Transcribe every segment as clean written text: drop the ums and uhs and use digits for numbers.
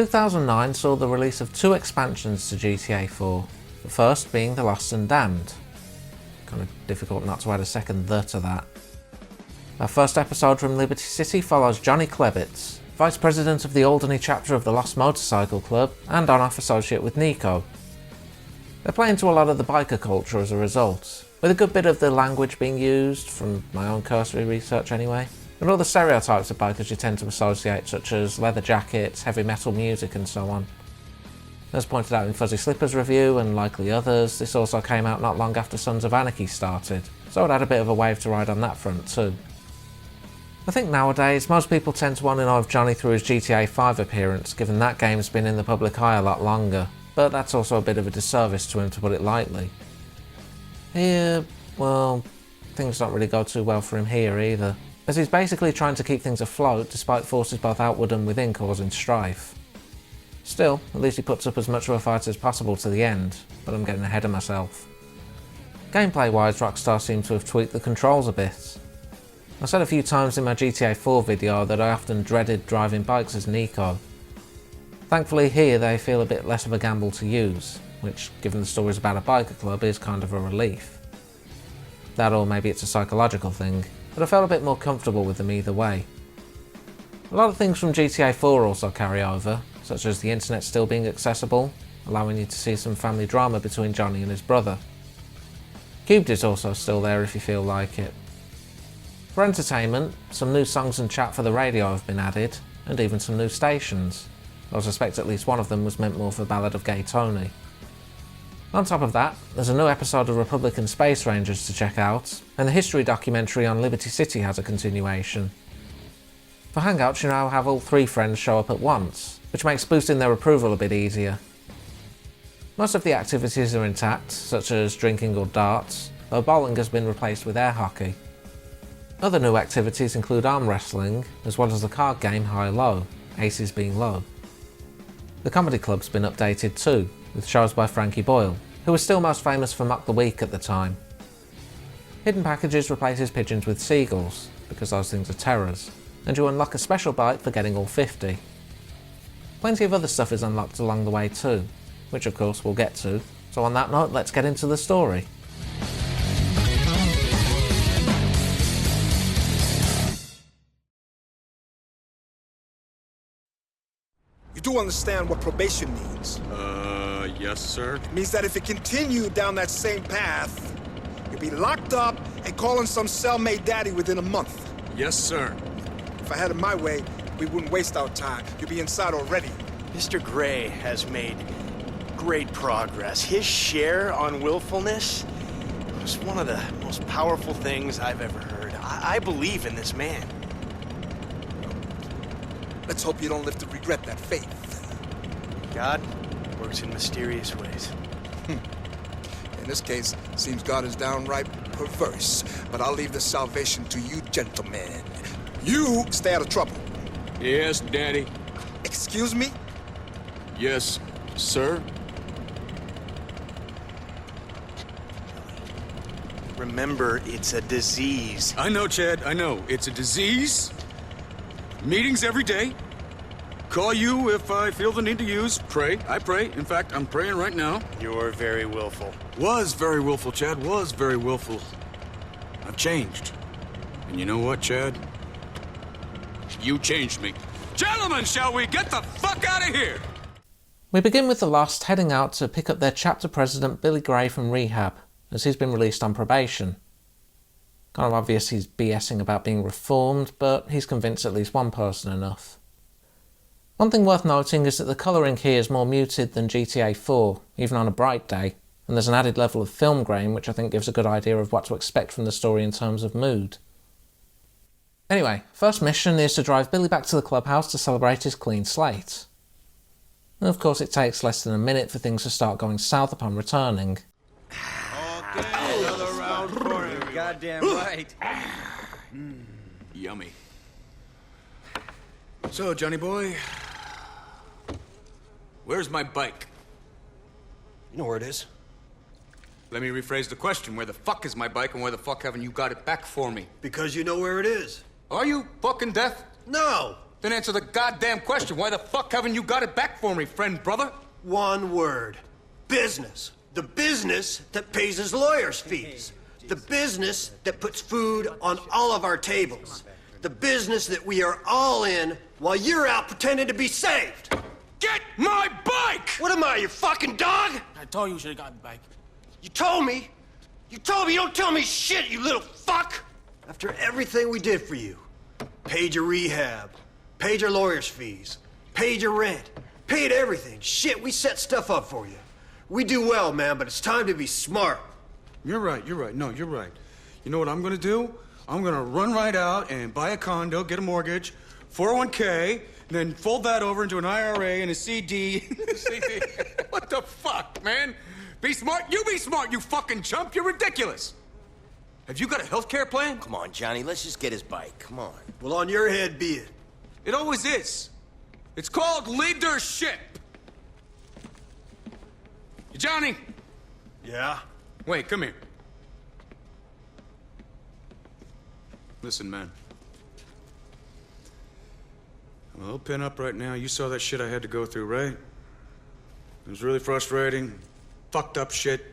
2009 saw the release of 2 expansions to GTA 4, the first being The Lost and Damned. Kind of difficult not to add a second "the" to that. Our first episode from Liberty City follows Johnny Klebitz, Vice President of the Alderney chapter of the Lost Motorcycle Club and on-off associate with Niko. They play into a lot of the biker culture as a result, with a good bit of the language being used, from my own cursory research anyway, and all the stereotypes of bikers you tend to associate, such as leather jackets, heavy metal music and so on. As pointed out in Fuzzy Slipper's review, and likely others, this also came out not long after Sons of Anarchy started, so it had a bit of a wave to ride on that front too. I think nowadays, most people tend to want to know of Johnny through his GTA 5 appearance, given that game's been in the public eye a lot longer, but that's also a bit of a disservice to him, to put it lightly. Here, well, things don't really go too well for him here either, as he's basically trying to keep things afloat despite forces both outward and within causing strife. Still, at least he puts up as much of a fight as possible to the end, but I'm getting ahead of myself. Gameplay-wise, Rockstar seem to have tweaked the controls a bit. I said a few times in my GTA 4 video that I often dreaded driving bikes as Niko. Thankfully here they feel a bit less of a gamble to use, which, given the story's about a biker club, is kind of a relief. That, or maybe it's a psychological thing, but I felt a bit more comfortable with them either way. A lot of things from GTA 4 also carry over, such as the internet still being accessible, allowing you to see some family drama between Johnny and his brother. Cubed is also still there if you feel like it. For entertainment, some new songs and chat for the radio have been added, and even some new stations, though I suspect at least one of them was meant more for Ballad of Gay Tony. On top of that, there's a new episode of Republican Space Rangers to check out, and the history documentary on Liberty City has a continuation. For Hangouts, you now have all 3 friends show up at once, which makes boosting their approval a bit easier. Most of the activities are intact, such as drinking or darts, though bowling has been replaced with air hockey. Other new activities include arm wrestling, as well as the card game High-Low, aces being low. The comedy club's been updated too, with shows by Frankie Boyle, who was still most famous for Mock the Week at the time. Hidden Packages replaces pigeons with seagulls, because those things are terrors, and you unlock a special bite for getting all 50. Plenty of other stuff is unlocked along the way too, which of course we'll get to, so on that note let's get into the story. You do understand what probation means? Yes, sir. It means that if you continue down that same path, you'll be locked up and calling some cellmate daddy within a month. Yes, sir. If I had it my way, we wouldn't waste our time. You'd be inside already. Mr. Gray has made great progress. His share on willfulness was one of the most powerful things I've ever heard. I believe in this man. Let's hope you don't live to regret that faith. God works in mysterious ways. In this case, seems God is downright perverse. But I'll leave the salvation to you gentlemen. You stay out of trouble. Yes, Daddy. Excuse me? Yes, sir. Remember, it's a disease. I know, Chad, I know. It's a disease. Meetings every day. Call you if I feel the need to use. Pray. I pray. In fact, I'm praying right now. You're very willful. Was very willful, Chad. Was very willful. I've changed. And you know what, Chad? You changed me. Gentlemen, shall we get the fuck out of here? We begin with the Lost heading out to pick up their chapter president Billy Gray from rehab, as he's been released on probation. Kind of obvious he's BSing about being reformed, but he's convinced at least one person enough. One thing worth noting is that the colouring here is more muted than GTA 4, even on a bright day, and there's an added level of film grain which I think gives a good idea of what to expect from the story in terms of mood. Anyway, first mission is to drive Billy back to the clubhouse to celebrate his clean slate. And of course it takes less than a minute for things to start going south upon returning. Okay, another round for you. Goddamn right. Yummy. So, Johnny boy, where's my bike? You know where it is? Let me rephrase the question. Where the fuck is my bike, and where the fuck haven't you got it back for me? Because you know where it is. Are you fucking deaf? No! Then answer the goddamn question. Why the fuck haven't you got it back for me, friend, brother? One word. Business. The business that pays his lawyer's fees. The business that puts food on all of our tables. The business that we are all in while you're out pretending to be saved. Get my bike! What am I, your fucking dog? I told you should have gotten the bike. You told me. You told me. You don't tell me shit, you little fuck. After everything we did for you. Paid your rehab. Paid your lawyer's fees. Paid your rent. Paid everything. Shit, we set stuff up for you. We do well, man, but it's time to be smart. You're right, you're right. No, you're right. You know what I'm gonna do? I'm gonna run right out and buy a condo, get a mortgage, 401k, then fold that over into an IRA and a CD. CD? What the fuck, man? Be smart? You be smart, you fucking chump. You're ridiculous. Have you got a health care plan? Come on, Johnny, let's just get his bike. Come on. Well, on your head be it. It always is. It's called leadership. Johnny! Yeah? Wait, come here. Listen, man. I'm a little pin up right now. You saw that shit I had to go through, right? It was really frustrating. Fucked up shit.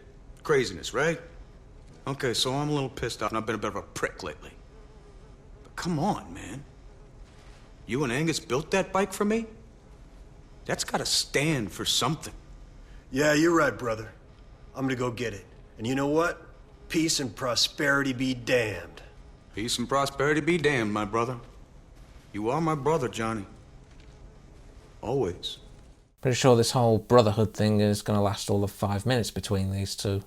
Craziness, right? Okay, so I'm a little pissed off and I've been a bit of a prick lately. But come on, man. You and Angus built that bike for me? That's gotta stand for something. Yeah, you're right, brother. I'm gonna go get it. And you know what? Peace and prosperity be damned. Peace and prosperity be damned, my brother. You are my brother, Johnny. Always. Pretty sure this whole brotherhood thing is going to last all of 5 minutes between these two.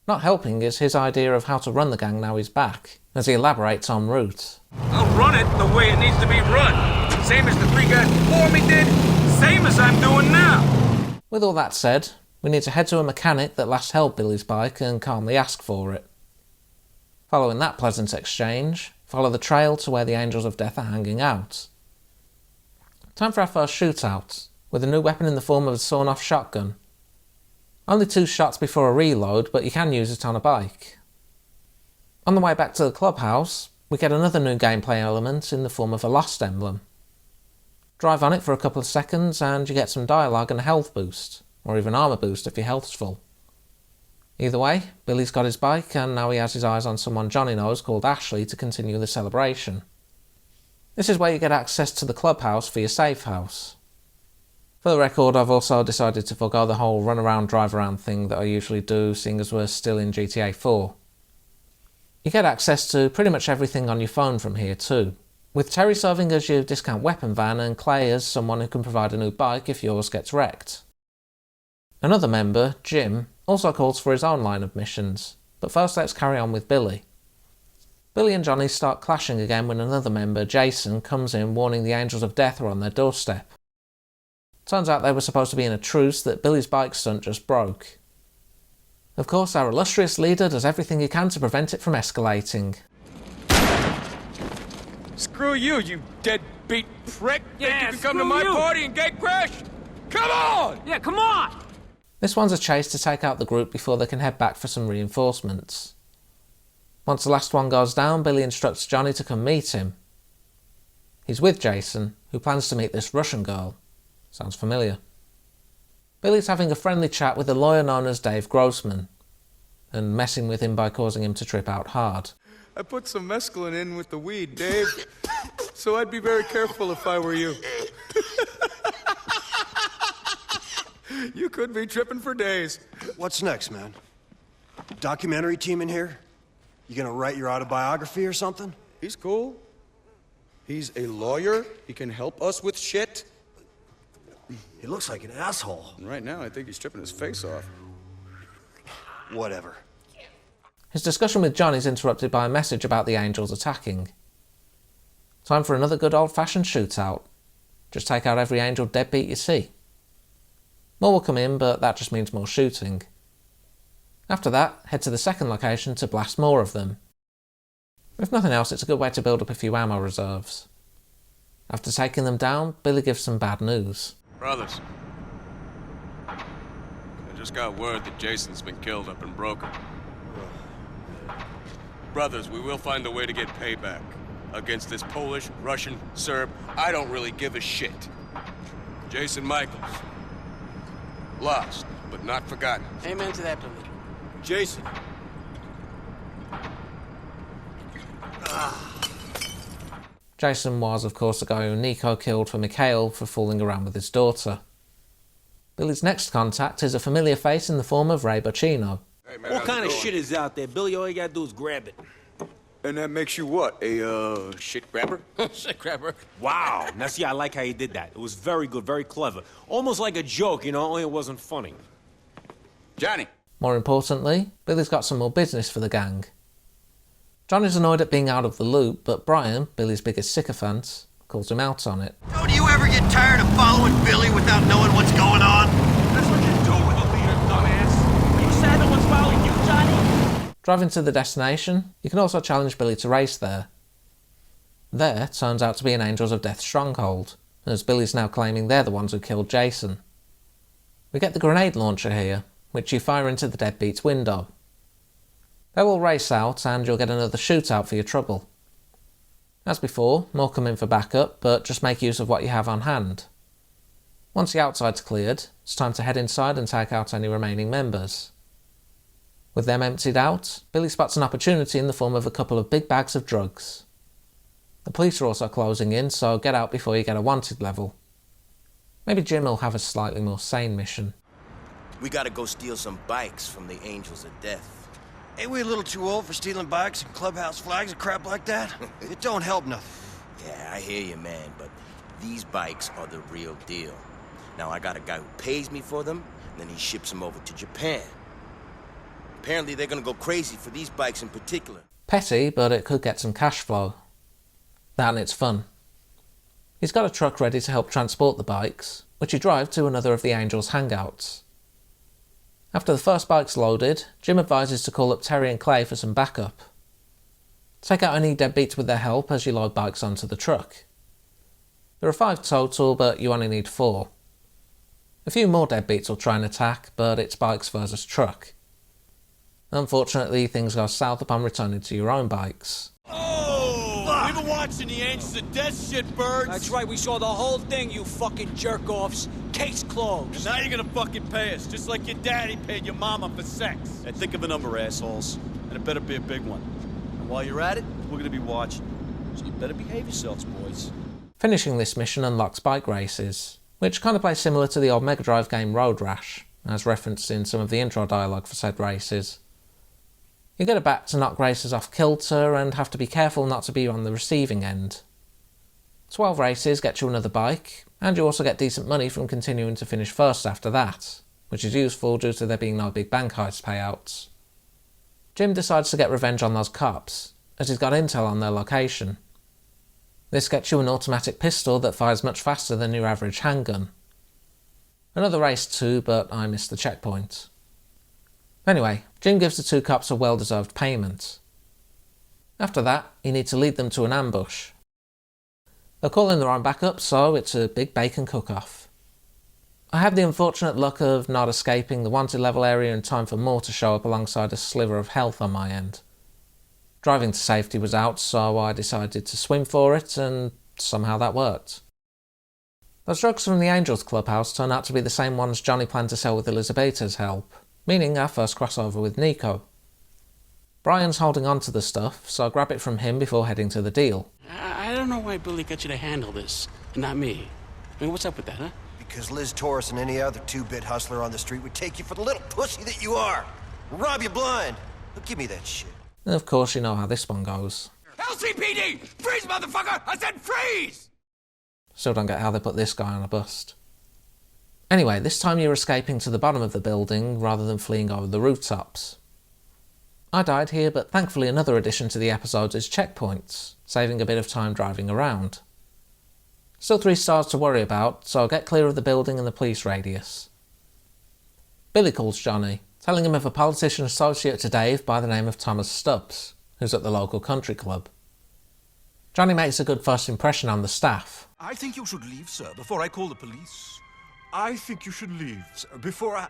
Not helping is his idea of how to run the gang now he's back, as he elaborates en route. I'll run it the way it needs to be run. Same as the 3 guys before me did, same as I'm doing now. With all that said, we need to head to a mechanic that last held Billy's bike and calmly ask for it. Following that pleasant exchange, follow the trail to where the Angels of Death are hanging out. Time for our first shootout, with a new weapon in the form of a sawn-off shotgun. Only 2 shots before a reload, but you can use it on a bike. On the way back to the clubhouse, we get another new gameplay element in the form of a lost emblem. Drive on it for a couple of seconds and you get some dialogue and a health boost, or even armour boost if your health's full. Either way, Billy's got his bike and now he has his eyes on someone Johnny knows called Ashley to continue the celebration. This is where you get access to the clubhouse for your safe house. For the record, I've also decided to forgo the whole run around drive around thing that I usually do, seeing as we're still in GTA 4. You get access to pretty much everything on your phone from here too, with Terry serving as your discount weapon van and Clay as someone who can provide a new bike if yours gets wrecked. Another member, Jim, also calls for his own line of missions, but first let's carry on with Billy. Billy and Johnny start clashing again when another member, Jason, comes in warning the Angels of Death are on their doorstep. Turns out they were supposed to be in a truce that Billy's bike stunt just broke. Of course, our illustrious leader does everything he can to prevent it from escalating. Screw you, you deadbeat prick! Yeah, Think you can come to screw my you. party and get crashed? Come on! Yeah, come on! This one's a chase to take out the group before they can head back for some reinforcements. Once the last one goes down, Billy instructs Johnny to come meet him. He's with Jason, who plans to meet this Russian girl. Sounds familiar. Billy's having a friendly chat with a lawyer known as Dave Grossman, and messing with him by causing him to trip out hard. I put some mescaline in with the weed, Dave, so I'd be very careful if I were you. You could be tripping for days. What's next, man? Documentary team in here? You gonna write your autobiography or something? He's cool. He's a lawyer. He can help us with shit. He looks like an asshole. And right now, I think he's stripping his face off. Whatever. His discussion with John is interrupted by a message about the Angels attacking. Time for another good old-fashioned shootout. Just take out every Angel deadbeat you see. More will come in, but that just means more shooting. After that, head to the second location to blast more of them. If nothing else, it's a good way to build up a few ammo reserves. After taking them down, Billy gives some bad news. Brothers, I just got word that Jason's been killed up in Broker. Brothers, we will find a way to get payback. against this Polish, Russian, Serb, I don't really give a shit. Jason Michaels. Lost, but not forgotten. Amen to that, Billy. Jason. Jason was, of course, the guy who Niko killed for Mikhail for fooling around with his daughter. Billy's next contact is a familiar face in the form of Ray Boccino. Hey, man, All how's kind it of going? shit is out there, Billy. All you gotta do is grab it. And that makes you what? A, shit grabber? Shit grabber. Wow. Now, see, I like how you did that. It was very good, very clever. Almost like a joke, you know, only it wasn't funny. Johnny. More importantly, Billy's got some more business for the gang. Johnny's annoyed at being out of the loop, but Brian, Billy's biggest sycophant, calls him out on it. Don't you ever get tired of following Billy without knowing what's going on? That's what you do with a leader, dumbass. Are you sad no one's following you, Johnny? Driving to the destination, you can also challenge Billy to race there. There turns out to be an Angels of Death stronghold, as Billy's now claiming they're the ones who killed Jason. We get the grenade launcher here, which you fire into the deadbeat's window. They will race out and you'll get another shootout for your trouble. As before, more come in for backup, but just make use of what you have on hand. Once the outside's cleared, it's time to head inside and take out any remaining members. With them emptied out, Billy spots an opportunity in the form of a couple of big bags of drugs. The police are also closing in, so get out before you get a wanted level. Maybe Jim will have a slightly more sane mission. We gotta go steal some bikes from the Angels of Death. Ain't we a little too old for stealing bikes and clubhouse flags and crap like that? It don't help nothing. Yeah, I hear you, man, but these bikes are the real deal. Now, I got a guy who pays me for them, and then he ships them over to Japan. Apparently, they're gonna go crazy for these bikes in particular. Petty, but it could get some cash flow. That and it's fun. He's got a truck ready to help transport the bikes, which he drives to another of the Angels' hangouts. After the first bike's loaded, Jim advises to call up Terry and Clay for some backup. Take out any deadbeats with their help as you load bikes onto the truck. There are 5 total, but you only need 4. A few more deadbeats will try and attack, but it's bikes versus truck. Unfortunately, things go south upon returning to your own bikes. Oh! We've been watching the Angels of Death shit, birds. That's right, we saw the whole thing, you fucking jerk-offs. Case closed. And now you're gonna fucking pay us, just like your daddy paid your mama for sex. And think of a number, assholes. And it better be a big one. And while you're at it, we're gonna be watching. So you better behave yourselves, boys. Finishing this mission unlocks bike races, which kind of play similar to the old Mega Drive game Road Rash, as referenced in some of the intro dialogue for said races. You get a bat to knock racers off kilter and have to be careful not to be on the receiving end. 12 races get you another bike, and you also get decent money from continuing to finish first after that, which is useful due to there being no big bank heist payouts. Jim decides to get revenge on those cops, as he's got intel on their location. This gets you an automatic pistol that fires much faster than your average handgun. Another race too, but I missed the checkpoint. Anyway, Jim gives the 2 cops a well-deserved payment. After that, you need to lead them to an ambush. They'll call in their own backup, so it's a big bacon cook-off. I had the unfortunate luck of not escaping the wanted level area in time for more to show up alongside a sliver of health on my end. Driving to safety was out, so I decided to swim for it, and somehow that worked. Those drugs from the Angels Clubhouse turn out to be the same ones Johnny planned to sell with Elizabeta's help, meaning our first crossover with Niko. Brian's holding on to the stuff, so I grab it from him before heading to the deal. I don't know why Billy got you to handle this, and not me. I mean, what's up with that, huh? Because Liz Torres and any other 2-bit hustler on the street would take you for the little pussy that you are. Rob you blind. Look, give me that shit. And of course you know how this one goes. LCPD! Freeze, motherfucker! I said freeze! Still don't get how they put this guy on a bust. Anyway, this time you're escaping to the bottom of the building rather than fleeing over the rooftops. I died here, but thankfully another addition to the episodes is checkpoints, saving a bit of time driving around. Still 3 stars to worry about, so I'll get clear of the building and the police radius. Billy calls Johnny, telling him of a politician associate to Dave by the name of Thomas Stubbs, who's at the local country club. Johnny makes a good first impression on the staff. I think you should leave, sir, before I call the police. I think you should leave, sir, before I...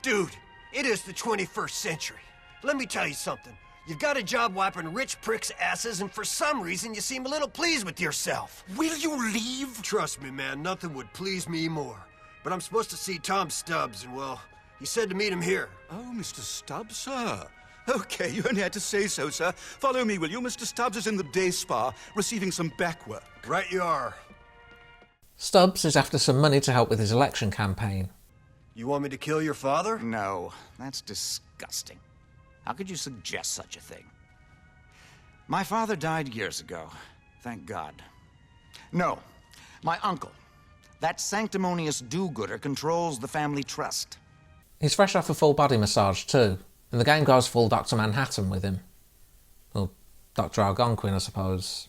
Dude, it is the 21st century. Let me tell you something. You've got a job wiping rich pricks' asses, and for some reason you seem a little pleased with yourself. Will you leave? Trust me, man, nothing would please me more. But I'm supposed to see Tom Stubbs, and well, he said to meet him here. Oh, Mr. Stubbs, sir. Okay, you only had to say so, sir. Follow me, will you? Mr. Stubbs is in the day spa, receiving some back work. Right you are. Stubbs is after some money to help with his election campaign. You want me to kill your father? No, that's disgusting. How could you suggest such a thing? My father died years ago, thank God. No, my uncle. That sanctimonious do-gooder controls the family trust. He's fresh off a full body massage too, and the game goes full Dr. Manhattan with him. Or Dr. Algonquin, I suppose.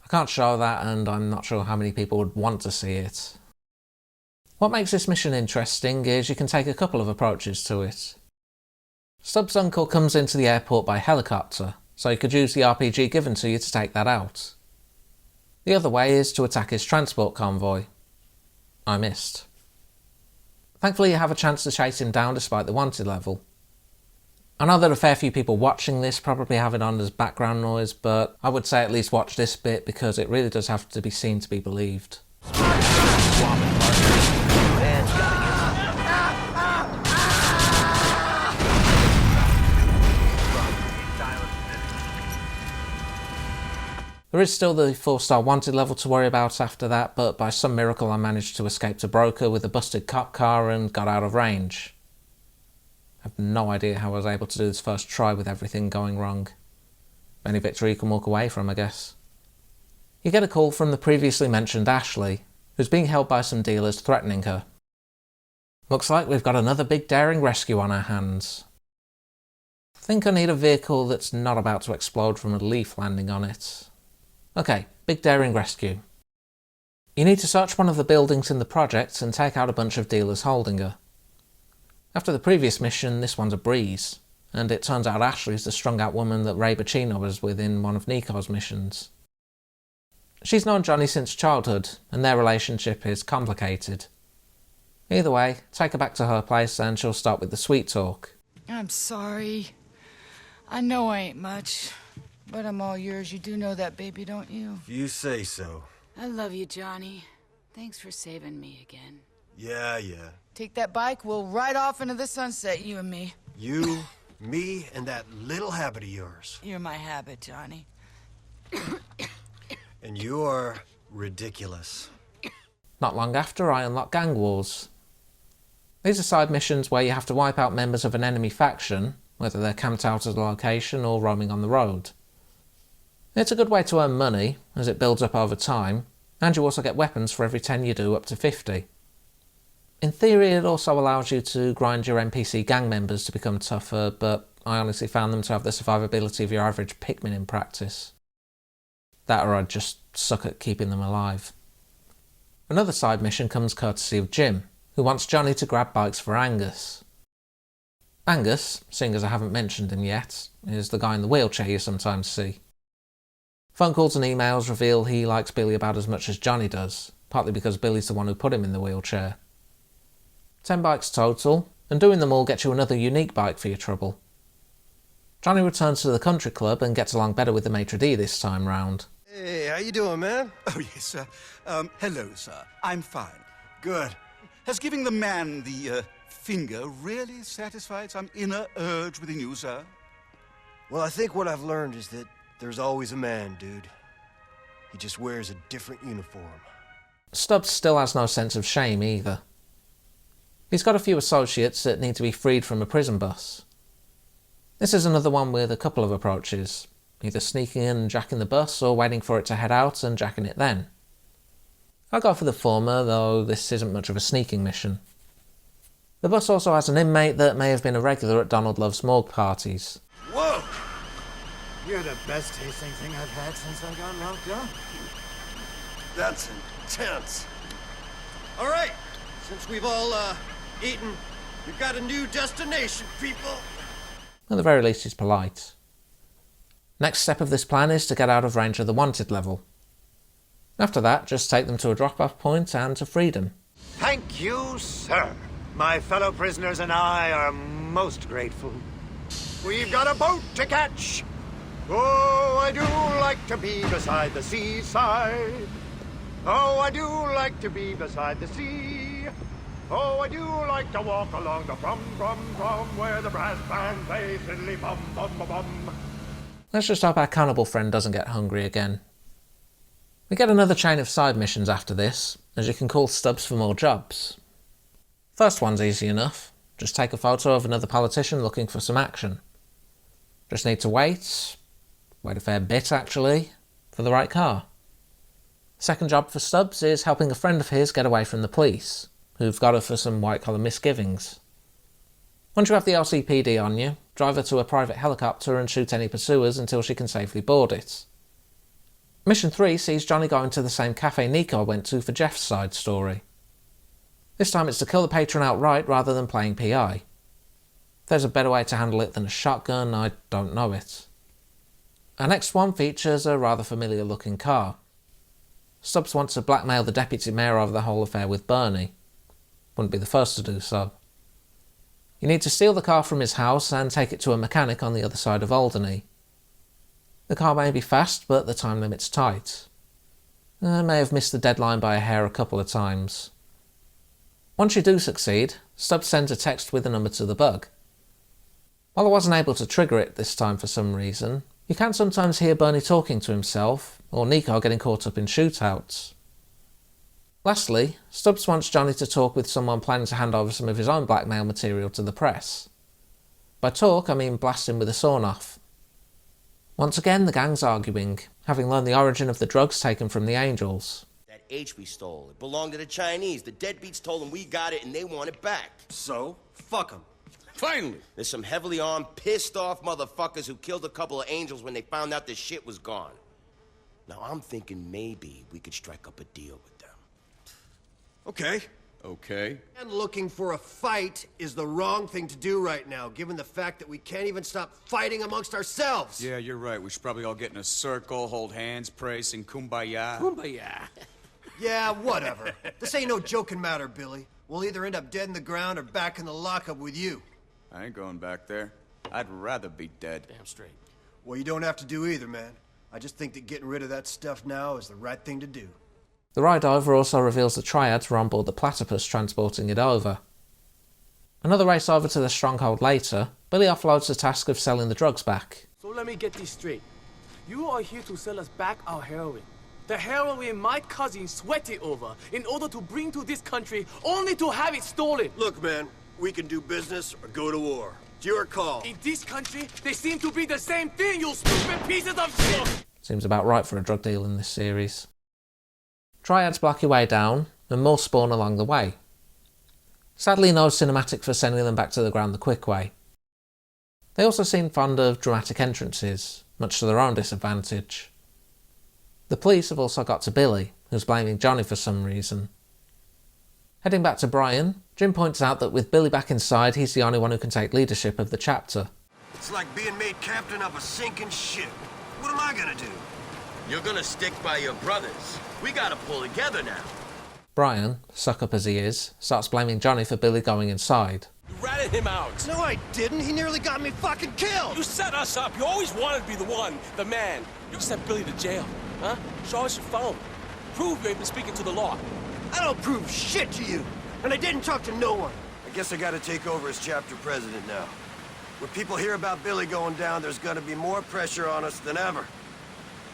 I can't show that, and I'm not sure how many people would want to see it. What makes this mission interesting is you can take a couple of approaches to it. Stubbs' uncle comes into the airport by helicopter, so you could use the RPG given to you to take that out. The other way is to attack his transport convoy. I missed. Thankfully you have a chance to chase him down despite the wanted level. I know that a fair few people watching this probably have it on as background noise, but I would say at least watch this bit because it really does have to be seen to be believed. There is still the 4-star wanted level to worry about after that, but by some miracle I managed to escape to Broker with a busted cop car and got out of range. I have no idea how I was able to do this first try with everything going wrong. Any victory you can walk away from, I guess. You get a call from the previously mentioned Ashley, who's being held by some dealers threatening her. Looks like we've got another big daring rescue on our hands. I think I need a vehicle that's not about to explode from a leaf landing on it. Okay, big daring rescue. You need to search one of the buildings in the project and take out a bunch of dealers holding her. After the previous mission, this one's a breeze, and it turns out Ashley's the strung-out woman that Ray Bacino was with in one of Niko's missions. She's known Johnny since childhood, and their relationship is complicated. Either way, take her back to her place and she'll start with the sweet talk. I'm sorry. I know I ain't much. But I'm all yours. You do know that, baby, don't you? You say so. I love you, Johnny. Thanks for saving me again. Yeah. Take that bike, we'll ride off into the sunset, you and me. You, me, and that little habit of yours. You're my habit, Johnny. And you are ridiculous. Not long after, I unlock Gang Wars. These are side missions where you have to wipe out members of an enemy faction, whether they're camped out at a location or roaming on the road. It's a good way to earn money, as it builds up over time, and you also get weapons for every 10 you do up to 50. In theory, it also allows you to grind your NPC gang members to become tougher, but I honestly found them to have the survivability of your average Pikmin in practice. That or I'd just suck at keeping them alive. Another side mission comes courtesy of Jim, who wants Johnny to grab bikes for Angus. Angus, seeing as I haven't mentioned him yet, is the guy in the wheelchair you sometimes see. Phone calls and emails reveal he likes Billy about as much as Johnny does, partly because Billy's the one who put him in the wheelchair. 10 bikes total, and doing them all gets you another unique bike for your trouble. Johnny returns to the country club and gets along better with the maitre d' this time round. Hey, how you doing, man? Oh, yes, sir. Hello, sir. I'm fine. Good. Has giving the man the, finger really satisfied some inner urge within you, sir? Well, I think what I've learned is that there's always a man, dude. He just wears a different uniform. Stubbs still has no sense of shame either. He's got a few associates that need to be freed from a prison bus. This is another one with a couple of approaches, either sneaking in and jacking the bus or waiting for it to head out and jacking it then. I'll go for the former, though this isn't much of a sneaking mission. The bus also has an inmate that may have been a regular at Donald Love's morgue parties. Whoa! You're the best tasting thing I've had since I got locked up. That's intense. All right, since we've all, eaten, we've got a new destination, people. At the very least, he's polite. Next step of this plan is to get out of range of the wanted level. After that, just take them to a drop-off point and to freedom. Thank you, sir. My fellow prisoners and I are most grateful. we've got a boat to catch. Oh, I do like to be beside the seaside. Oh, I do like to be beside the sea. Oh, I do like to walk along the from where the brass band plays fiddly bum bum bum bum. Let's just hope our cannibal friend doesn't get hungry again. We get another chain of side missions after this, as you can call Stubbs for more jobs. First one's easy enough. Just take a photo of another politician looking for some action. Just need to wait a fair bit actually, for the right car. Second job for Stubbs is helping a friend of his get away from the police, who've got her for some white-collar misgivings. Once you have the LCPD on you, drive her to a private helicopter and shoot any pursuers until she can safely board it. Mission 3 sees Johnny going to the same cafe Niko went to for Jeff's side story. This time it's to kill the patron outright rather than playing PI. If there's a better way to handle it than a shotgun, I don't know it. Our next one features a rather familiar looking car. Stubbs wants to blackmail the deputy mayor over the whole affair with Bernie. Wouldn't be the first to do so. You need to steal the car from his house and take it to a mechanic on the other side of Alderney. The car may be fast, but the time limit's tight. I may have missed the deadline by a hair a couple of times. Once you do succeed, Stubbs sends a text with a number to the bug. While I wasn't able to trigger it this time for some reason, you can sometimes hear Bernie talking to himself, or Niko getting caught up in shootouts. Lastly, Stubbs wants Johnny to talk with someone planning to hand over some of his own blackmail material to the press. By talk, I mean blast him with a sawn-off. Once again, the gang's arguing, having learned the origin of the drugs taken from the Angels. That H we stole, it belonged to the Chinese. The deadbeats told them we got it and they want it back. So, fuck them. Finally! There's some heavily armed, pissed off motherfuckers who killed a couple of Angels when they found out the shit was gone. Now I'm thinking maybe we could strike up a deal with them. Okay. Okay. And looking for a fight is the wrong thing to do right now, given the fact that we can't even stop fighting amongst ourselves. Yeah, you're right. We should probably all get in a circle, hold hands, pray, sing kumbaya. Kumbaya. Yeah, whatever. This ain't no joking matter, Billy. We'll either end up dead in the ground or back in the lockup with you. I ain't going back there. I'd rather be dead. Damn straight. Well, you don't have to do either, man. I just think that getting rid of that stuff now is the right thing to do. The ride over also reveals the triads were on board the platypus transporting it over. Another race over to the stronghold later, Billy offloads the task of selling the drugs back. So let me get this straight. You are here to sell us back our heroin. The heroin my cousin sweated over in order to bring to this country only to have it stolen. Look, man, we can do business or go to war. It's your call. In this country, they seem to be the same thing, you stupid pieces of shit! Seems about right for a drug deal in this series. Triads block your way down, and more spawn along the way. Sadly, no cinematic for sending them back to the ground the quick way. They also seem fond of dramatic entrances, much to their own disadvantage. The police have also got to Billy, who's blaming Johnny for some reason. Heading back to Brian, Jim points out that with Billy back inside, he's the only one who can take leadership of the chapter. It's like being made captain of a sinking ship. What am I gonna do? You're gonna stick by your brothers. We gotta pull together now. Brian, suck up as he is, starts blaming Johnny for Billy going inside. You ratted him out. No, I didn't. He nearly got me fucking killed. You set us up. You always wanted to be the one, the man. You sent Billy to jail, huh? Show us your phone. Prove you ain't been speaking to the law. I don't prove shit to you. And I didn't talk to no one. I guess I gotta take over as chapter president now. When people hear about Billy going down, there's gonna be more pressure on us than ever.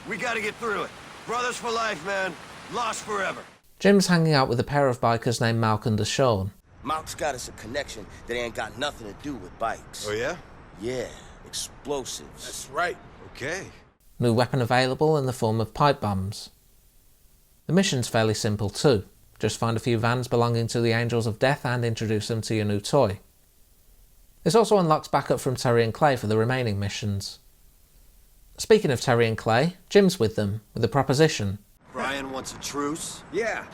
We gotta get through it. Brothers for life, man. Lost forever. Jim's hanging out with a pair of bikers named Malk and Deshawn. Malk's got us a connection that ain't got nothing to do with bikes. Oh, yeah? Yeah, explosives. That's right. Okay. New weapon available in the form of pipe bombs. The mission's fairly simple too. Just find a few vans belonging to the Angels of Death and introduce them to your new toy. This also unlocks backup from Terry and Clay for the remaining missions. Speaking of Terry and Clay, Jim's with them, with a proposition. Brian wants a truce? Yeah.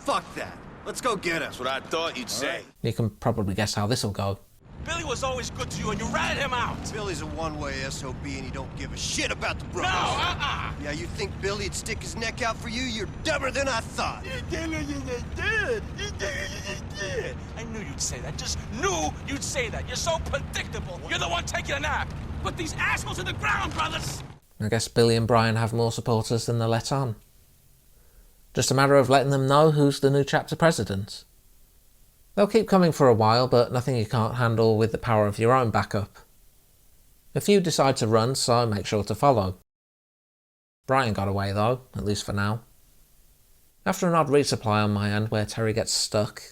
Fuck that. Let's go get him. That's what I thought you'd say. You can probably guess how this'll go. Billy was always good to you and you ratted him out. Billy's a one-way SOB and he don't give a shit about the brothers. No, Yeah, you think Billy'd stick his neck out for you? You're dumber than I thought. I knew you'd say that. Just knew you'd say that. You're so predictable. You're the one taking a nap. Put these assholes in the ground, brothers! I guess Billy and Brian have more supporters than they're let on. Just a matter of letting them know who's the new chapter president. They'll keep coming for a while, but nothing you can't handle with the power of your own backup. A few decide to run, so make sure to follow. Brian got away though, at least for now. After an odd resupply on my end where Terry gets stuck,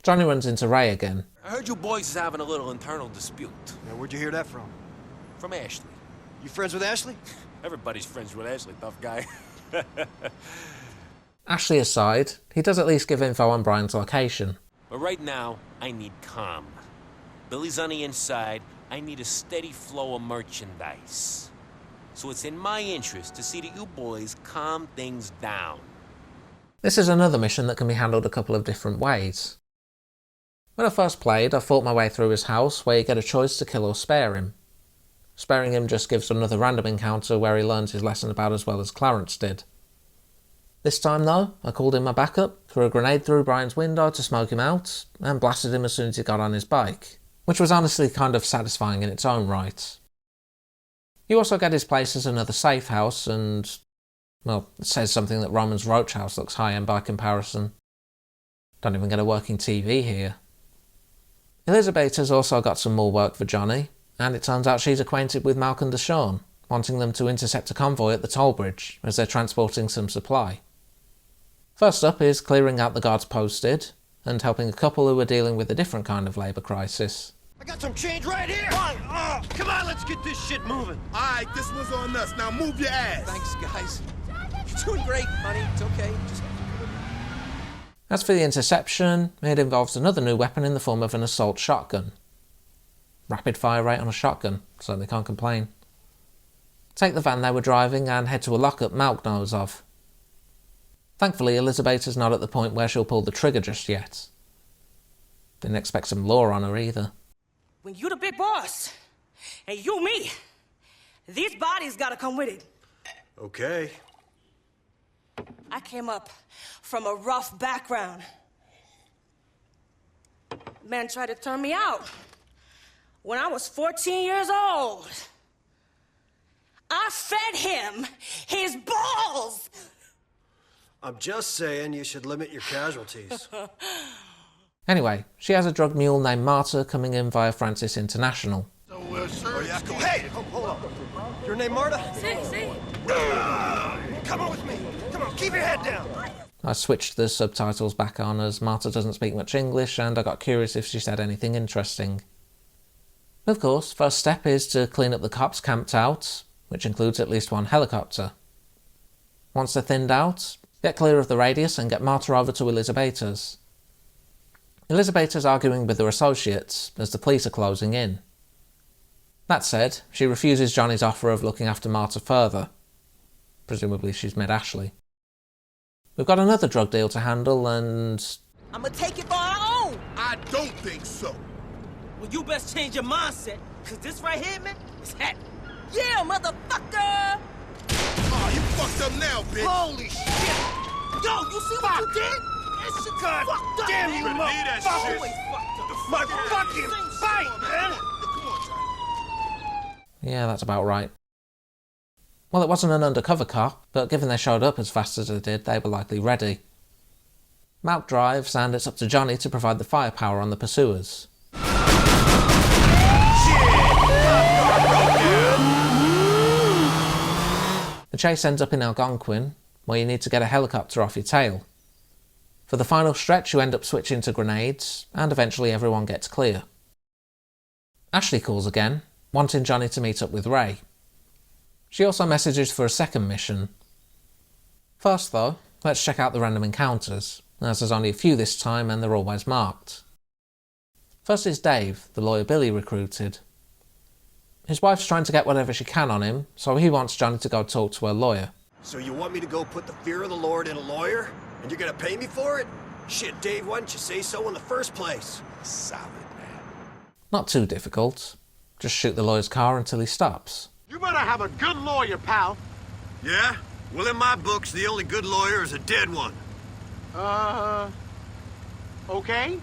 Johnny runs into Ray again. I heard you boys is having a little internal dispute. Now, where'd you hear that from? From Ashley. You friends with Ashley? Everybody's friends with Ashley, tough guy. Ashley aside, he does at least give info on Brian's location. But right now, I need calm. Billy's on the inside. I need a steady flow of merchandise. So it's in my interest to see that you boys calm things down. This is another mission that can be handled a couple of different ways. When I first played, I fought my way through his house where you get a choice to kill or spare him. Sparing him just gives another random encounter where he learns his lesson about as well as Clarence did. This time though, I called in my backup, threw a grenade through Brian's window to smoke him out, and blasted him as soon as he got on his bike, which was honestly kind of satisfying in its own right. You also get his place as another safe house and, well, it says something that Roman's Roach House looks high-end by comparison. Don't even get a working TV here. Elizabeth has also got some more work for Johnny, and it turns out she's acquainted with Malcolm and Deshawn, wanting them to intercept a convoy at the toll bridge as they're transporting some supply. First up is clearing out the guards posted, and helping a couple who are dealing with a different kind of labour crisis. I got some change right here! Come on, let's get this shit moving! Alright, this one's on us. Now move your ass. Thanks, guys. You're doing great, honey. It's okay. Just... As for the interception, it involves another new weapon in the form of an assault shotgun. Rapid fire rate on a shotgun, certainly can't complain. Take the van they were driving and head to a lockup Malk knows of. Thankfully, Elizabeth is not at the point where she'll pull the trigger just yet. Didn't expect some law on her either. When you the big boss, and you me, these bodies gotta come with it. Okay. I came up from a rough background. Man tried to turn me out when I was 14 years old. I fed him his balls! I'm just saying you should limit your casualties. Anyway, she has a drug mule named Marta coming in via Francis International. Hey, hold on. Your name Marta? See? Come on with me. Come on, keep your head down. I switched the subtitles back on as Marta doesn't speak much English and I got curious if she said anything interesting. Of course, first step is to clean up the cops camped out, which includes at least one helicopter. Once they're thinned out, get clear of the radius and get Marta over to Elizabeth's. Elizabeth's arguing with her associates as the police are closing in. That said, she refuses Johnny's offer of looking after Marta further. Presumably she's met Ashley. We've got another drug deal to handle and... I'm gonna take it for our own! I don't think so. Well, you best change your mindset, cause this right here, man, is happening. Yeah, motherfucker! Oh, you fucked up now, bitch. Holy shit! Yo, you see what you did? That shit God fucked up, damn man. you, motherfucker! Always fucked up. My fucking fight, man! Yeah, that's about right. Well, it wasn't an undercover cop, but given they showed up as fast as they did, they were likely ready. Malk drives, and it's up to Johnny to provide the firepower on the pursuers. The chase ends up in Algonquin, where you need to get a helicopter off your tail. For the final stretch, you end up switching to grenades, and eventually everyone gets clear. Ashley calls again, wanting Johnny to meet up with Ray. She also messages for a second mission. First though, let's check out the random encounters, as there's only a few this time and they're always marked. First is Dave, the lawyer Billy recruited. His wife's trying to get whatever she can on him, so he wants Johnny to go talk to her lawyer. So you want me to go put the fear of the Lord in a lawyer? And you're gonna pay me for it? Shit, Dave, why didn't you say so in the first place? Solid, man. Not too difficult. Just shoot the lawyer's car until he stops. You better have a good lawyer, pal. Yeah? Well, in my books, the only good lawyer is a dead one. Okay?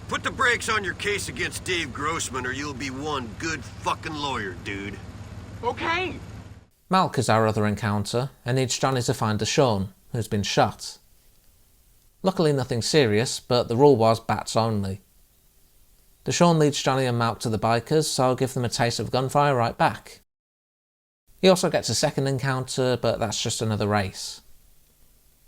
Put the brakes on your case against Dave Grossman or you'll be one good fucking lawyer, dude. Okay? Malk is our other encounter and needs Johnny to find Deshawn, who's been shot. Luckily nothing serious, but the rule was bats only. Deshawn leads Johnny and Malk to the bikers, so I'll give them a taste of gunfire right back. He also gets a second encounter, but that's just another race.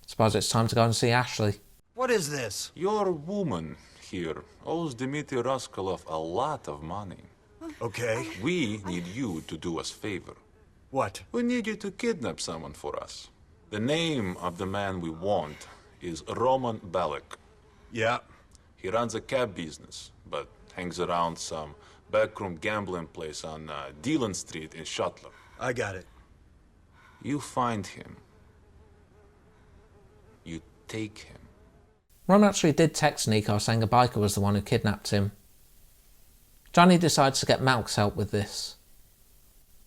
Suppose it's time to go and see Ashley. What is this? Your woman here owes Dmitry Raskolov a lot of money. Okay. We need you to do us a favor. What? We need you to kidnap someone for us. The name of the man we want is Roman Balak. Yeah. He runs a cab business, but hangs around some backroom gambling place on Dillon Street in Shuttler. I got it. You find him. You take him. Ron actually did text Niko saying a biker was the one who kidnapped him. Johnny decides to get Malk's help with this.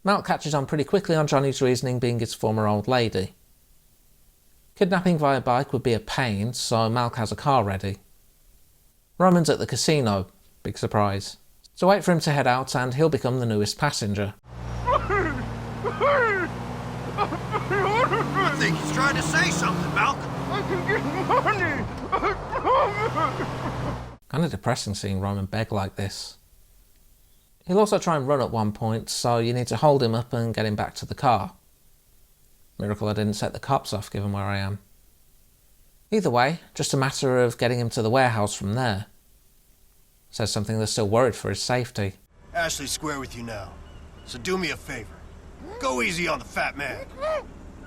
Malk catches on pretty quickly on Johnny's reasoning being his former old lady. Kidnapping via bike would be a pain, so Malk has a car ready. Roman's at the casino, big surprise. So wait for him to head out and he'll become the newest passenger. I think he's trying to say something, Malk. I can get money. Kind of depressing seeing Roman beg like this. He'll also try and run at one point, so you need to hold him up and get him back to the car. Miracle I didn't set the cops off given where I am. Either way, just a matter of getting him to the warehouse from there. Says something they're still worried for his safety. Ashley's square with you now, so do me a favor. Go easy on the fat man.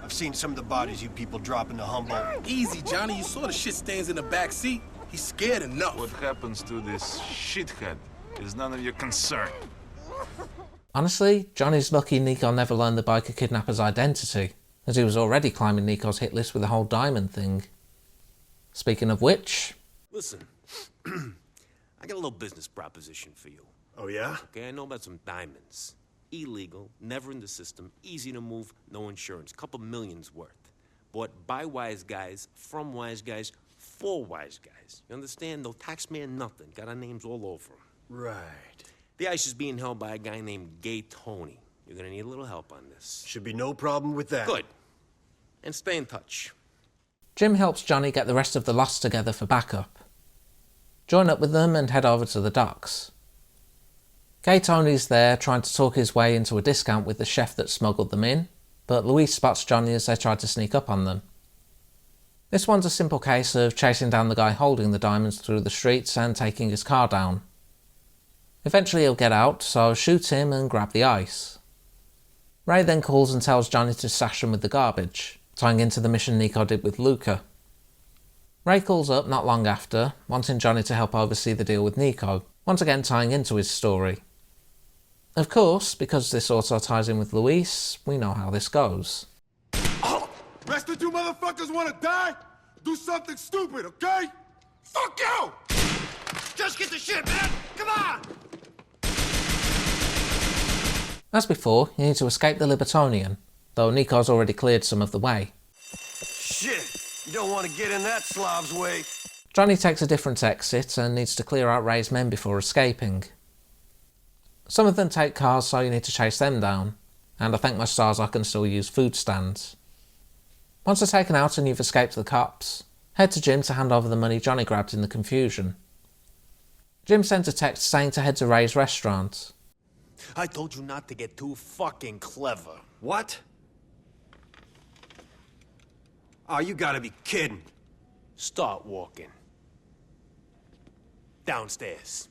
I've seen some of the bodies you people drop into Humboldt. Easy, Johnny. You saw the shit stains in the back seat. He's scared enough. What happens to this shithead is none of your concern. Honestly, Johnny's lucky Niko never learned the biker kidnapper's identity, as he was already climbing Niko's hit list with the whole diamond thing. Speaking of which... Listen, I got a little business proposition for you. Oh, yeah? Okay, I know about some diamonds. Illegal, never in the system, easy to move, no insurance, couple millions worth. Bought by wise guys, from wise guys, for wise guys. You understand? No taxman, nothing. Got our names all over them. Right. The ice is being held by a guy named Gay Tony. You're gonna need a little help on this. Should be no problem with that. Good. And stay in touch. Jim helps Johnny get the rest of the loss together for backup. Join up with them and head over to the docks. Gay Tony's there trying to talk his way into a discount with the chef that smuggled them in, but Luis spots Johnny as they try to sneak up on them. This one's a simple case of chasing down the guy holding the diamonds through the streets and taking his car down. Eventually he'll get out, so shoot him and grab the ice. Ray then calls and tells Johnny to stash him with the garbage, tying into the mission Niko did with Luca. Ray calls up not long after, wanting Johnny to help oversee the deal with Niko, once again tying into his story. Of course, because this also ties in with Luis, we know how this goes. Rest of you motherfuckers wanna die? Do something stupid, okay? Fuck you! Just get the shit, man! Come on! As before, you need to escape the Libertonian, though Niko's already cleared some of the way. Shit! You don't want to get in that Slav's way. Johnny takes a different exit and needs to clear out Ray's men before escaping. Some of them take cars, so you need to chase them down, and I thank my stars I can still use food stands. Once they're taken out and you've escaped the cops, head to Jim to hand over the money Johnny grabbed in the confusion. Jim sends a text saying to head to Ray's restaurant. I told you not to get too fucking clever. What? Oh, you gotta be kidding. Start walking. Downstairs.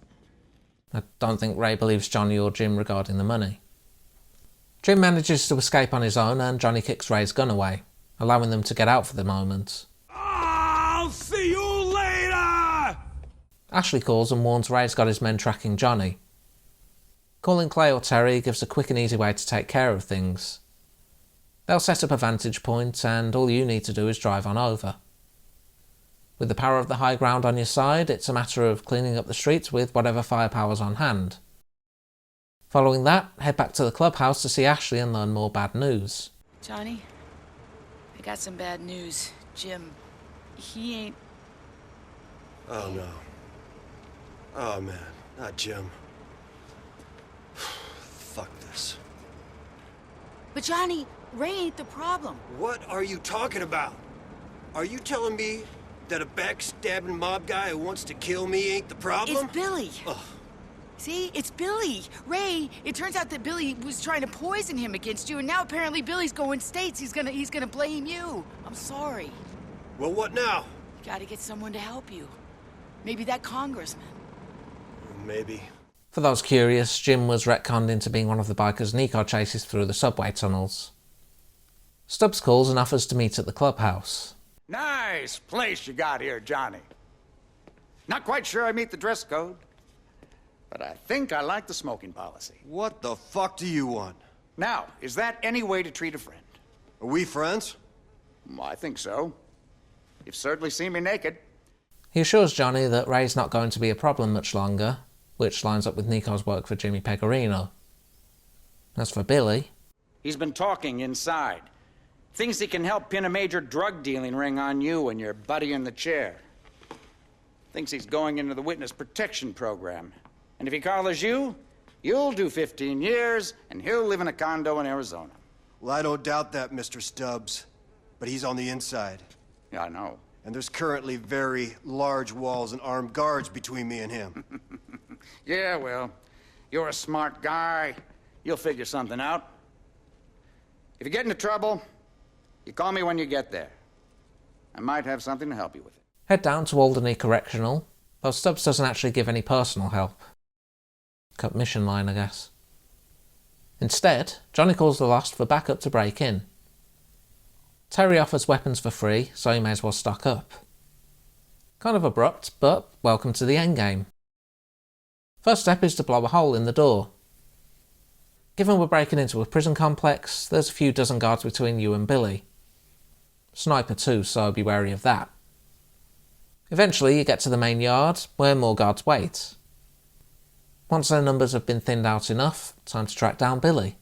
I don't think Ray believes Johnny or Jim regarding the money. Jim manages to escape on his own and Johnny kicks Ray's gun away, allowing them to get out for the moment. I'll see you later! Ashley calls and warns Ray's got his men tracking Johnny. Calling Clay or Terry gives a quick and easy way to take care of things. They'll set up a vantage point and all you need to do is drive on over. With the power of the high ground on your side, it's a matter of cleaning up the streets with whatever firepower's on hand. Following that, head back to the clubhouse to see Ashley and learn more bad news. Johnny, I got some bad news. Jim, he ain't... Oh, no. Oh, man. Not Jim. Fuck this. But Johnny, Ray ain't the problem. What are you talking about? Are you telling me that a backstabbing mob guy who wants to kill me ain't the problem? It's Billy. Ugh. See, it's Billy. Ray, it turns out that Billy was trying to poison him against you, and now apparently Billy's going states. He's gonna blame you. I'm sorry. Well, what now? You gotta get someone to help you. Maybe that congressman. Maybe. For those curious, Jim was retconned into being one of the bikers Niko chases through the subway tunnels. Stubbs calls and offers to meet at the clubhouse. Nice place you got here, Johnny. Not quite sure I meet the dress code, but I think I like the smoking policy. What the fuck do you want? Now, is that any way to treat a friend? Are we friends? Well, I think so. You've certainly seen me naked. He assures Johnny that Ray's not going to be a problem much longer, which lines up with Niko's work for Jimmy Pecorino. As for Billy... He's been talking inside. Thinks he can help pin a major drug dealing ring on you and your buddy in the chair. Thinks he's going into the witness protection program. And if he collars you, you'll do 15 years, and he'll live in a condo in Arizona. Well, I don't doubt that, Mr. Stubbs. But he's on the inside. Yeah, I know. And there's currently very large walls and armed guards between me and him. Yeah, well, you're a smart guy. You'll figure something out. If you get into trouble, you call me when you get there. I might have something to help you with it. Head down to Alderney Correctional, though Stubbs doesn't actually give any personal help. Cut mission line, I guess. Instead, Johnny calls the Lost for backup to break in. Terry offers weapons for free, so he may as well stock up. Kind of abrupt, but welcome to the endgame. First step is to blow a hole in the door. Given we're breaking into a prison complex, there's a few dozen guards between you and Billy. Sniper too, so be wary of that. Eventually you get to the main yard, where more guards wait. Once their numbers have been thinned out enough, time to track down Billy.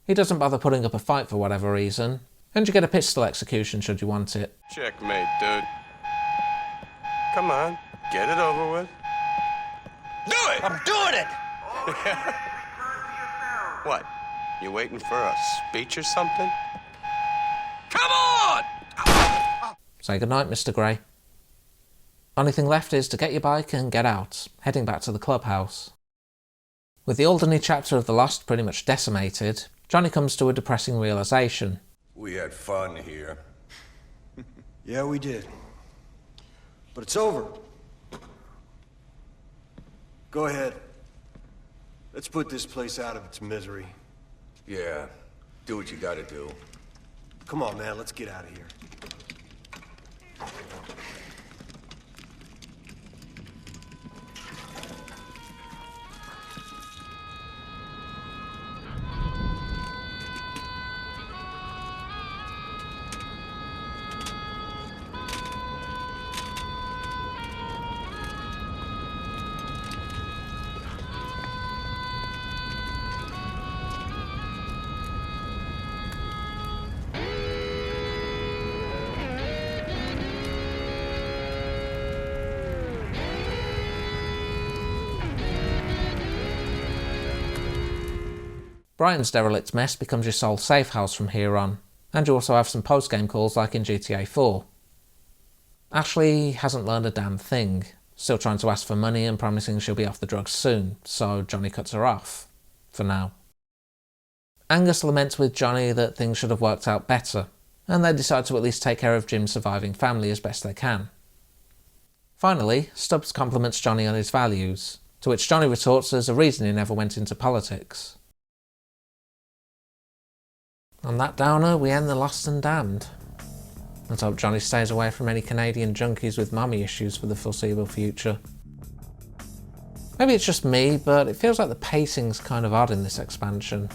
He doesn't bother putting up a fight for whatever reason, and you get a pistol execution should you want it. Checkmate, dude. Come on, get it over with. Do it! I'm doing it! What? You waiting for a speech or something? Come on! Say goodnight, Mr. Grey. Only thing left is to get your bike and get out, heading back to the clubhouse. With the Alderney chapter of The Lost pretty much decimated, Johnny comes to a depressing realisation. We had fun here. Yeah, we did. But it's over. Go ahead. Let's put this place out of its misery. Yeah, do what you gotta do. Come on, man, let's get out of here. Brian's derelict mess becomes your sole safe house from here on, and you also have some post-game calls like in GTA 4. Ashley hasn't learned a damn thing, still trying to ask for money and promising she'll be off the drugs soon, so Johnny cuts her off. For now. Angus laments with Johnny that things should have worked out better, and they decide to at least take care of Jim's surviving family as best they can. Finally, Stubbs compliments Johnny on his values, to which Johnny retorts there's a reason he never went into politics. On that downer, we end The Lost and Damned. Let's hope Johnny stays away from any Canadian junkies with mommy issues for the foreseeable future. Maybe it's just me, but it feels like the pacing's kind of odd in this expansion.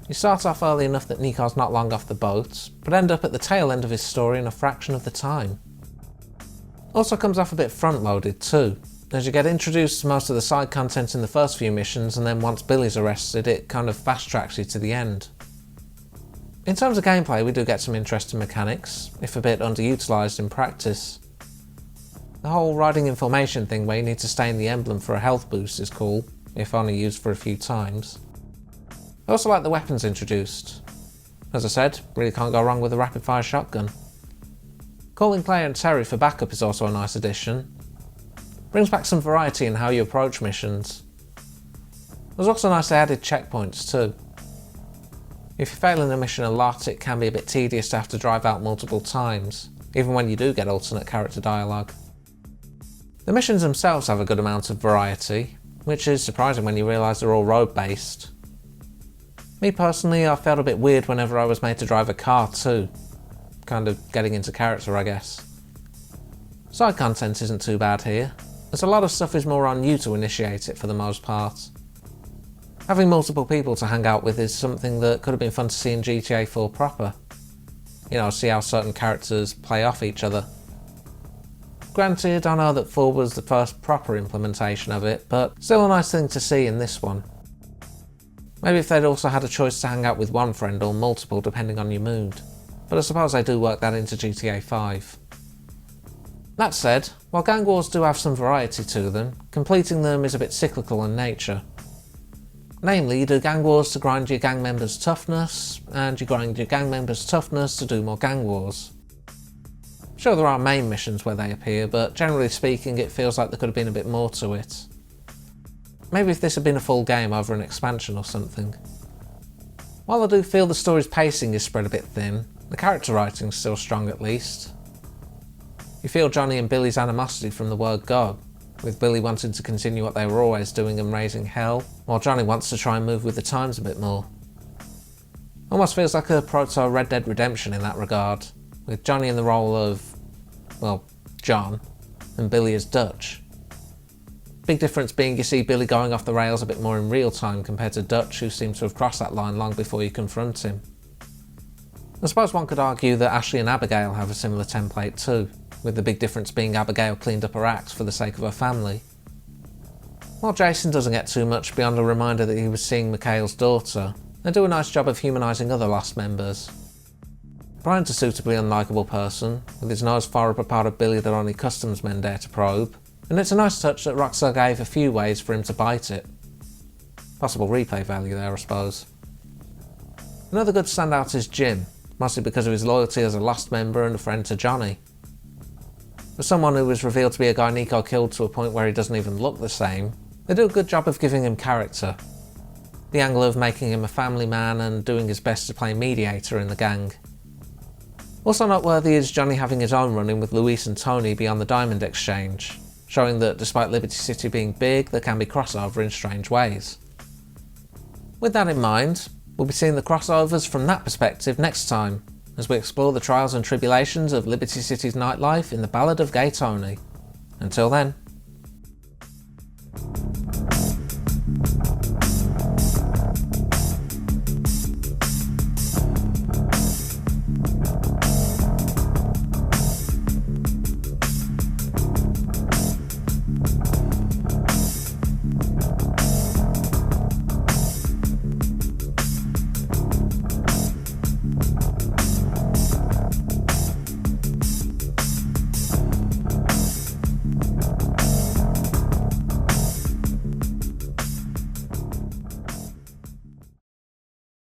You start off early enough that Niko's not long off the boat, but end up at the tail end of his story in a fraction of the time. Also comes off a bit front-loaded too, as you get introduced to most of the side content in the first few missions, and then once Billy's arrested, it kind of fast-tracks you to the end. In terms of gameplay, we do get some interesting mechanics, if a bit underutilised in practice. The whole riding in formation thing where you need to stay in the emblem for a health boost is cool, if only used for a few times. I also like the weapons introduced. As I said, really can't go wrong with a rapid fire shotgun. Calling Clay and Terry for backup is also a nice addition. Brings back some variety in how you approach missions. It was also nice they added checkpoints too. If you're failing a mission a lot, it can be a bit tedious to have to drive out multiple times, even when you do get alternate character dialogue. The missions themselves have a good amount of variety, which is surprising when you realise they're all road-based. Me personally, I felt a bit weird whenever I was made to drive a car too. Kind of getting into character, I guess. Side content isn't too bad here, as a lot of stuff is more on you to initiate it for the most part. Having multiple people to hang out with is something that could have been fun to see in GTA 4 proper. You know, see how certain characters play off each other. Granted, I know that 4 was the first proper implementation of it, but still a nice thing to see in this one. Maybe if they'd also had a choice to hang out with one friend or multiple depending on your mood, but I suppose they do work that into GTA 5. That said, while gang wars do have some variety to them, completing them is a bit cyclical in nature. Namely, you do gang wars to grind your gang members' toughness, and you grind your gang members' toughness to do more gang wars. Sure, there are main missions where they appear, but generally speaking it feels like there could have been a bit more to it. Maybe if this had been a full game over an expansion or something. While I do feel the story's pacing is spread a bit thin, the character writing's still strong at least. You feel Johnny and Billy's animosity from the word go, with Billy wanting to continue what they were always doing and raising hell, while Johnny wants to try and move with the times a bit more. Almost feels like a proto Red Dead Redemption in that regard, with Johnny in the role of, well, John, and Billy as Dutch. Big difference being you see Billy going off the rails a bit more in real time compared to Dutch, who seems to have crossed that line long before you confront him. I suppose one could argue that Ashley and Abigail have a similar template too, with the big difference being Abigail cleaned up her act for the sake of her family. While Jason doesn't get too much beyond a reminder that he was seeing Mikhail's daughter, they do a nice job of humanising other Lost members. Brian's a suitably unlikable person, with his nose far up a part of Billy that only customs men dare to probe, and it's a nice touch that Rockstar gave a few ways for him to bite it. Possible replay value there, I suppose. Another good standout is Jim, mostly because of his loyalty as a Lost member and a friend to Johnny. For someone who was revealed to be a guy Niko killed to a point where he doesn't even look the same, they do a good job of giving him character. The angle of making him a family man and doing his best to play mediator in the gang. Also noteworthy is Johnny having his own run-in with Luis and Tony beyond the Diamond Exchange, showing that despite Liberty City being big, there can be crossover in strange ways. With that in mind, we'll be seeing the crossovers from that perspective next time, as we explore the trials and tribulations of Liberty City's nightlife in the Ballad of Gay Tony. Until then.